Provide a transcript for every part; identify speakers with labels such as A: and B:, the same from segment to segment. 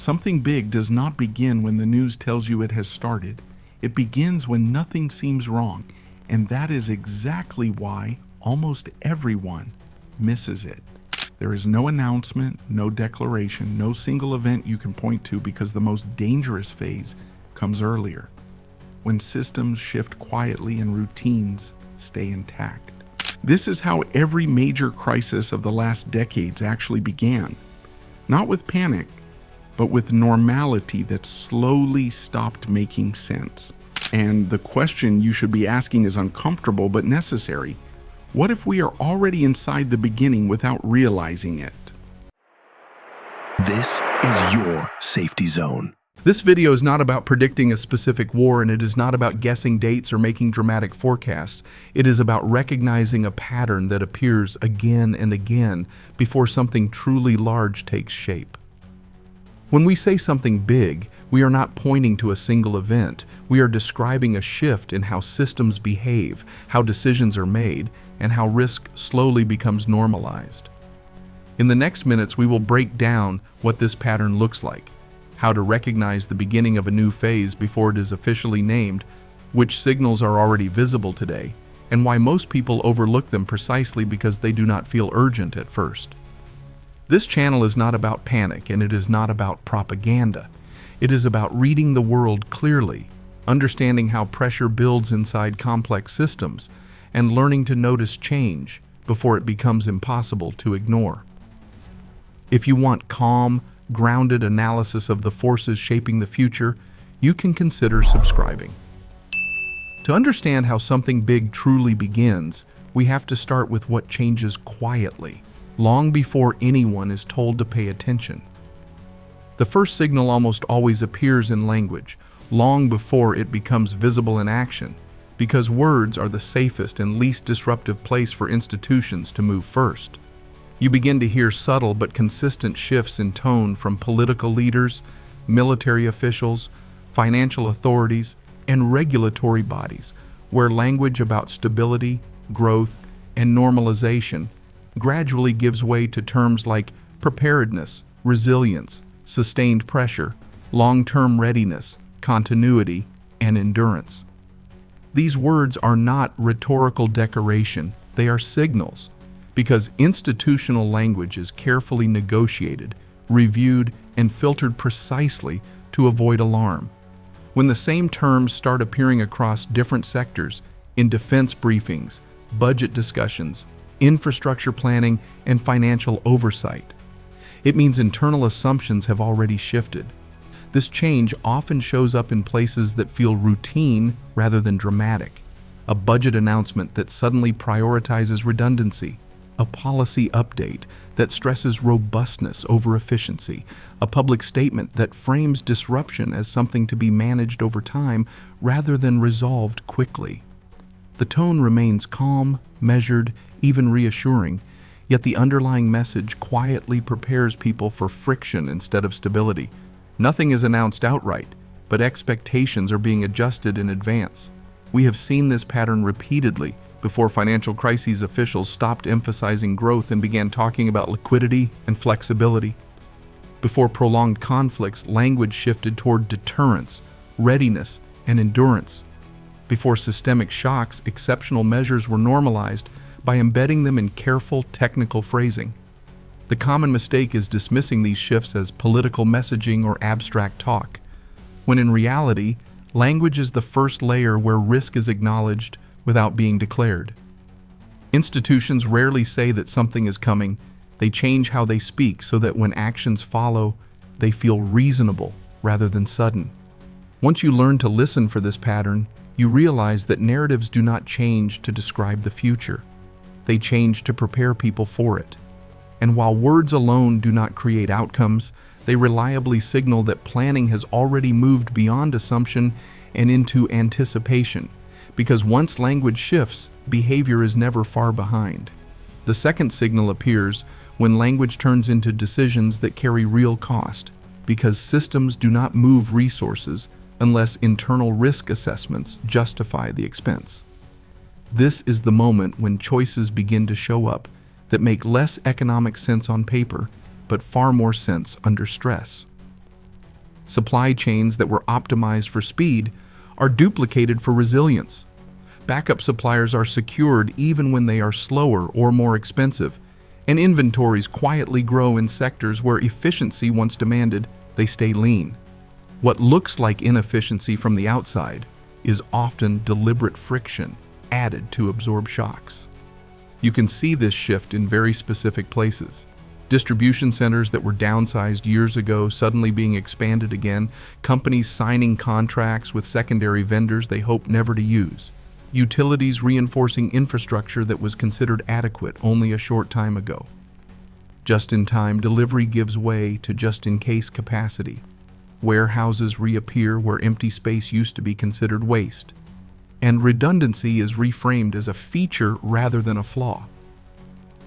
A: Something big does not begin when the news tells you it has started. It begins when nothing seems wrong, and that is exactly why almost everyone misses it. There is no announcement, no declaration, no single event you can point to because the most dangerous phase comes earlier, when systems shift quietly and routines stay intact. This is how every major crisis of the last decades actually began. Not with panic, but with normality that slowly stopped making sense. And the question you should be asking is uncomfortable but necessary. What if we are already inside the beginning without realizing it?
B: This is your safety zone.
C: This video is not about predicting a specific war, and it is not about guessing dates or making dramatic forecasts. It is about recognizing a pattern that appears again and again before something truly large takes shape. When we say something big, we are not pointing to a single event. We are describing a shift in how systems behave, how decisions are made, and how risk slowly becomes normalized. In the next minutes, we will break down what this pattern looks like, how to recognize the beginning of a new phase before it is officially named, which signals are already visible today, and why most people overlook them precisely because they do not feel urgent at first. This channel is not about panic, and it is not about propaganda. It is about reading the world clearly, understanding how pressure builds inside complex systems, and learning to notice change before it becomes impossible to ignore. If you want calm, grounded analysis of the forces shaping the future, you can consider subscribing. To understand how something big truly begins, we have to start with what changes quietly, long before anyone is told to pay attention. The first signal almost always appears in language, long before it becomes visible in action, because words are the safest and least disruptive place for institutions to move first. You begin to hear subtle but consistent shifts in tone from political leaders, military officials, financial authorities, and regulatory bodies, where language about stability, growth, and normalization gradually gives way to terms like preparedness, resilience, sustained pressure, long-term readiness, continuity, and endurance. These words are not rhetorical decoration, they are signals, because institutional language is carefully negotiated, reviewed, and filtered precisely to avoid alarm. When the same terms start appearing across different sectors, in defense briefings, budget discussions, infrastructure planning, and financial oversight, it means internal assumptions have already shifted. This change often shows up in places that feel routine rather than dramatic. A budget announcement that suddenly prioritizes redundancy, a policy update that stresses robustness over efficiency, a public statement that frames disruption as something to be managed over time rather than resolved quickly. The tone remains calm, measured, even reassuring, yet the underlying message quietly prepares people for friction instead of stability. Nothing is announced outright, but expectations are being adjusted in advance. We have seen this pattern repeatedly before financial crises officials stopped emphasizing growth and began talking about liquidity and flexibility. Before prolonged conflicts, language shifted toward deterrence, readiness, and endurance. Before systemic shocks, exceptional measures were normalized by embedding them in careful, technical phrasing. The common mistake is dismissing these shifts as political messaging or abstract talk, when in reality, language is the first layer where risk is acknowledged without being declared. Institutions rarely say that something is coming. They change how they speak so that when actions follow, they feel reasonable rather than sudden. Once you learn to listen for this pattern, you realize that narratives do not change to describe the future. They change to prepare people for it. And while words alone do not create outcomes, they reliably signal that planning has already moved beyond assumption and into anticipation. Because once language shifts, behavior is never far behind. The second signal appears when language turns into decisions that carry real cost, because systems do not move resources unless internal risk assessments justify the expense. This is the moment when choices begin to show up that make less economic sense on paper, but far more sense under stress. Supply chains that were optimized for speed are duplicated for resilience. Backup suppliers are secured even when they are slower or more expensive, and inventories quietly grow in sectors where efficiency once demanded they stay lean. What looks like inefficiency from the outside is often deliberate friction added to absorb shocks. You can see this shift in very specific places. Distribution centers that were downsized years ago suddenly being expanded again, companies signing contracts with secondary vendors they hope never to use, utilities reinforcing infrastructure that was considered adequate only a short time ago. Just-in-time delivery gives way to just-in-case capacity. Warehouses reappear where empty space used to be considered waste, and redundancy is reframed as a feature rather than a flaw.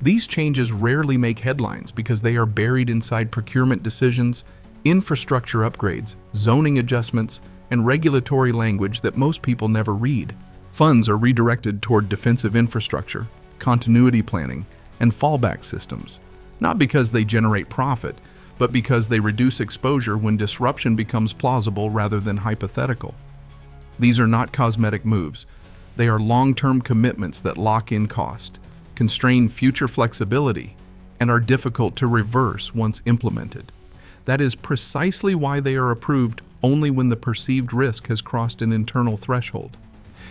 C: These changes rarely make headlines because they are buried inside procurement decisions, infrastructure upgrades, zoning adjustments, and regulatory language that most people never read. Funds are redirected toward defensive infrastructure, continuity planning, and fallback systems, not because they generate profit, but because they reduce exposure when disruption becomes plausible rather than hypothetical. These are not cosmetic moves. They are long-term commitments that lock in cost, constrain future flexibility, and are difficult to reverse once implemented. That is precisely why they are approved only when the perceived risk has crossed an internal threshold.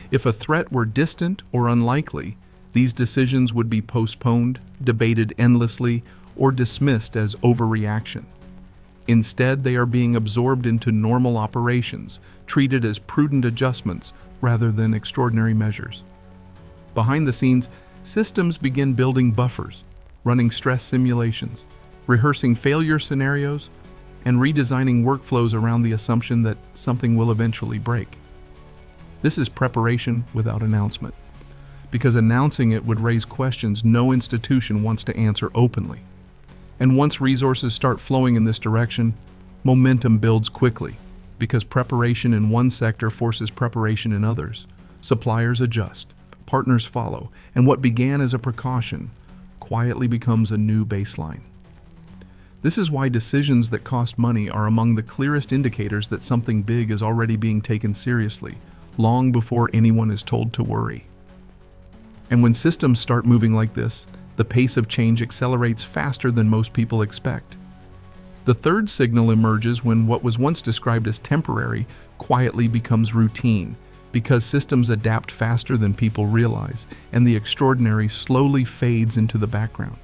C: If a threat were distant or unlikely, these decisions would be postponed, debated endlessly, or dismissed as overreaction. Instead, they are being absorbed into normal operations, treated as prudent adjustments rather than extraordinary measures. Behind the scenes, systems begin building buffers, running stress simulations, rehearsing failure scenarios, and redesigning workflows around the assumption that something will eventually break. This is preparation without announcement, because announcing it would raise questions no institution wants to answer openly. And once resources start flowing in this direction, momentum builds quickly, because preparation in one sector forces preparation in others. Suppliers adjust, partners follow, and what began as a precaution quietly becomes a new baseline. This is why decisions that cost money are among the clearest indicators that something big is already being taken seriously, long before anyone is told to worry. And when systems start moving like this, the pace of change accelerates faster than most people expect. The third signal emerges when what was once described as temporary quietly becomes routine, because systems adapt faster than people realize, and the extraordinary slowly fades into the background.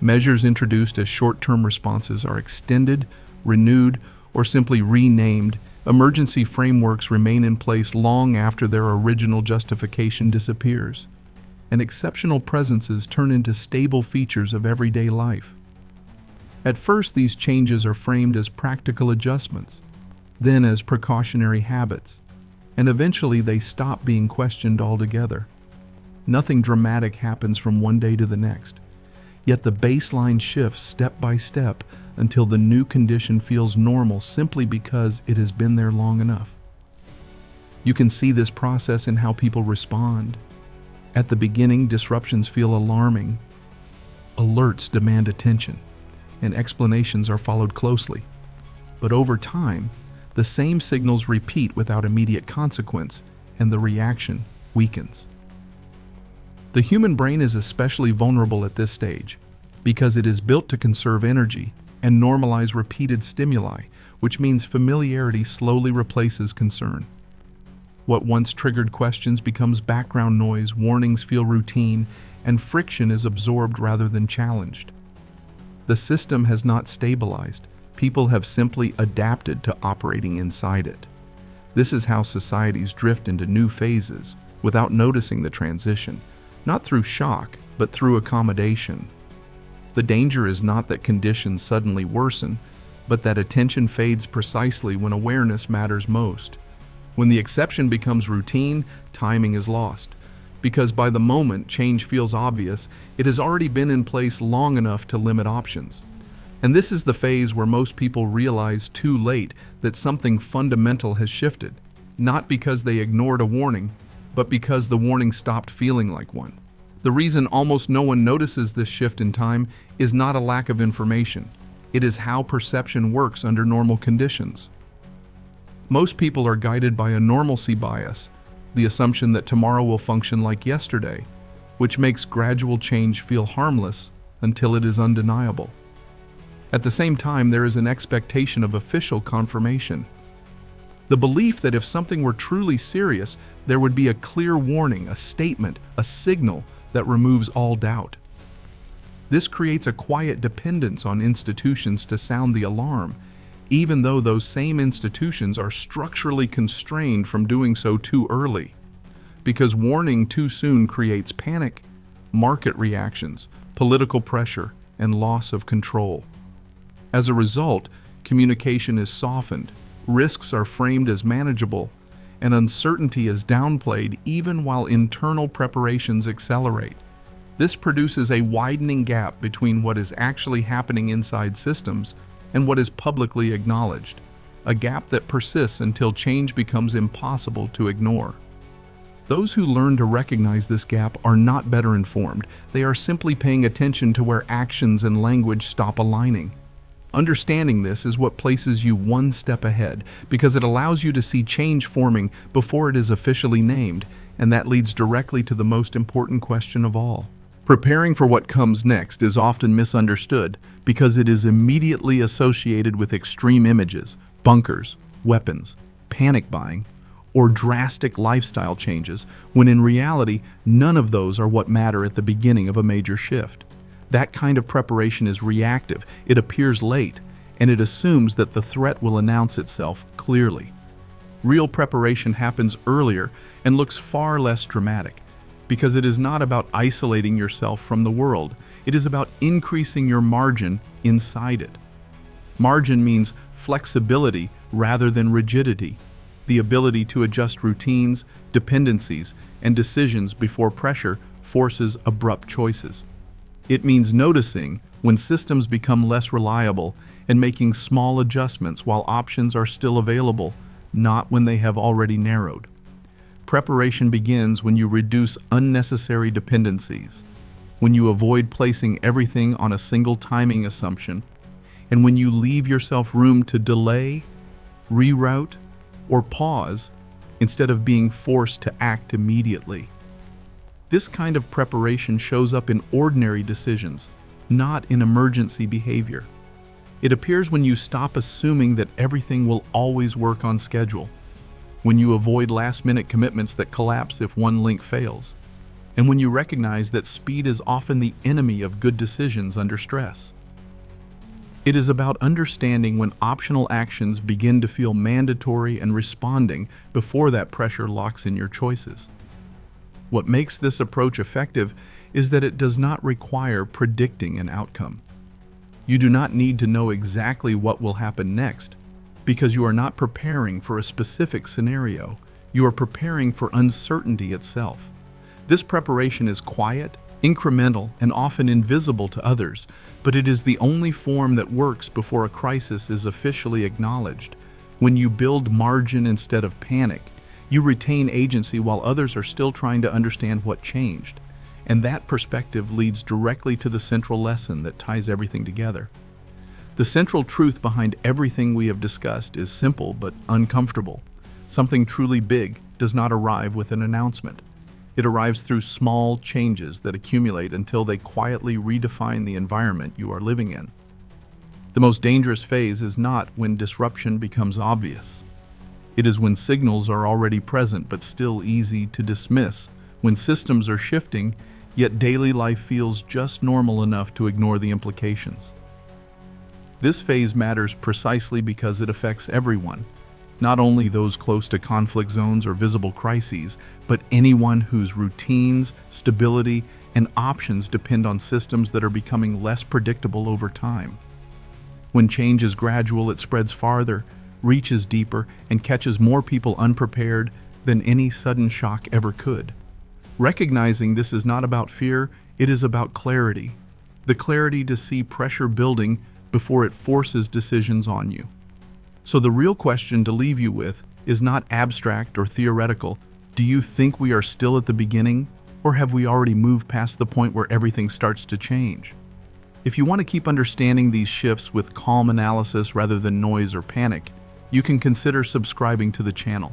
C: Measures introduced as short-term responses are extended, renewed, or simply renamed. Emergency frameworks remain in place long after their original justification disappears, and exceptional presences turn into stable features of everyday life. At first, these changes are framed as practical adjustments, then as precautionary habits, and eventually they stop being questioned altogether. Nothing dramatic happens from one day to the next, yet the baseline shifts step by step until the new condition feels normal simply because it has been there long enough. You can see this process in how people respond. At the beginning, disruptions feel alarming. Alerts demand attention, and explanations are followed closely. But over time, the same signals repeat without immediate consequence, and the reaction weakens. The human brain is especially vulnerable at this stage because it is built to conserve energy and normalize repeated stimuli, which means familiarity slowly replaces concern. What once triggered questions becomes background noise, warnings feel routine, and friction is absorbed rather than challenged. The system has not stabilized. People have simply adapted to operating inside it. This is how societies drift into new phases without noticing the transition, not through shock, but through accommodation. The danger is not that conditions suddenly worsen, but that attention fades precisely when awareness matters most. When the exception becomes routine, timing is lost, because by the moment change feels obvious, it has already been in place long enough to limit options. And this is the phase where most people realize too late that something fundamental has shifted, not because they ignored a warning, but because the warning stopped feeling like one. The reason almost no one notices this shift in time is not a lack of information. It is how perception works under normal conditions. Most people are guided by a normalcy bias, the assumption that tomorrow will function like yesterday, which makes gradual change feel harmless until it is undeniable. At the same time, there is an expectation of official confirmation. The belief that if something were truly serious, there would be a clear warning, a statement, a signal that removes all doubt. This creates a quiet dependence on institutions to sound the alarm, even though those same institutions are structurally constrained from doing so too early. Because warning too soon creates panic, market reactions, political pressure, and loss of control. As a result, communication is softened, risks are framed as manageable, and uncertainty is downplayed even while internal preparations accelerate. This produces a widening gap between what is actually happening inside systems and what is publicly acknowledged, a gap that persists until change becomes impossible to ignore. Those who learn to recognize this gap are not better informed. They are simply paying attention to where actions and language stop aligning. Understanding this is what places you one step ahead, because it allows you to see change forming before it is officially named, and that leads directly to the most important question of all. Preparing for what comes next is often misunderstood because it is immediately associated with extreme images, bunkers, weapons, panic buying, or drastic lifestyle changes, when in reality, none of those are what matter at the beginning of a major shift. That kind of preparation is reactive, it appears late, and it assumes that the threat will announce itself clearly. Real preparation happens earlier and looks far less dramatic, because it is not about isolating yourself from the world, it is about increasing your margin inside it. Margin means flexibility rather than rigidity, the ability to adjust routines, dependencies, and decisions before pressure forces abrupt choices. It means noticing when systems become less reliable and making small adjustments while options are still available, not when they have already narrowed. Preparation begins when you reduce unnecessary dependencies, when you avoid placing everything on a single timing assumption, and when you leave yourself room to delay, reroute, or pause instead of being forced to act immediately. This kind of preparation shows up in ordinary decisions, not in emergency behavior. It appears when you stop assuming that everything will always work on schedule, when you avoid last-minute commitments that collapse if one link fails, and when you recognize that speed is often the enemy of good decisions under stress. It is about understanding when optional actions begin to feel mandatory and responding before that pressure locks in your choices. What makes this approach effective is that it does not require predicting an outcome. You do not need to know exactly what will happen next, because you are not preparing for a specific scenario. You are preparing for uncertainty itself. This preparation is quiet, incremental, and often invisible to others, but it is the only form that works before a crisis is officially acknowledged. When you build margin instead of panic, you retain agency while others are still trying to understand what changed. And that perspective leads directly to the central lesson that ties everything together. The central truth behind everything we have discussed is simple but uncomfortable. Something truly big does not arrive with an announcement. It arrives through small changes that accumulate until they quietly redefine the environment you are living in. The most dangerous phase is not when disruption becomes obvious. It is when signals are already present but still easy to dismiss, when systems are shifting, yet daily life feels just normal enough to ignore the implications. This phase matters precisely because it affects everyone, not only those close to conflict zones or visible crises, but anyone whose routines, stability, and options depend on systems that are becoming less predictable over time. When change is gradual, it spreads farther, reaches deeper, and catches more people unprepared than any sudden shock ever could. Recognizing this is not about fear, it is about clarity. The clarity to see pressure building before it forces decisions on you. So the real question to leave you with is not abstract or theoretical. Do you think we are still at the beginning, or have we already moved past the point where everything starts to change? If you want to keep understanding these shifts with calm analysis rather than noise or panic, you can consider subscribing to the channel.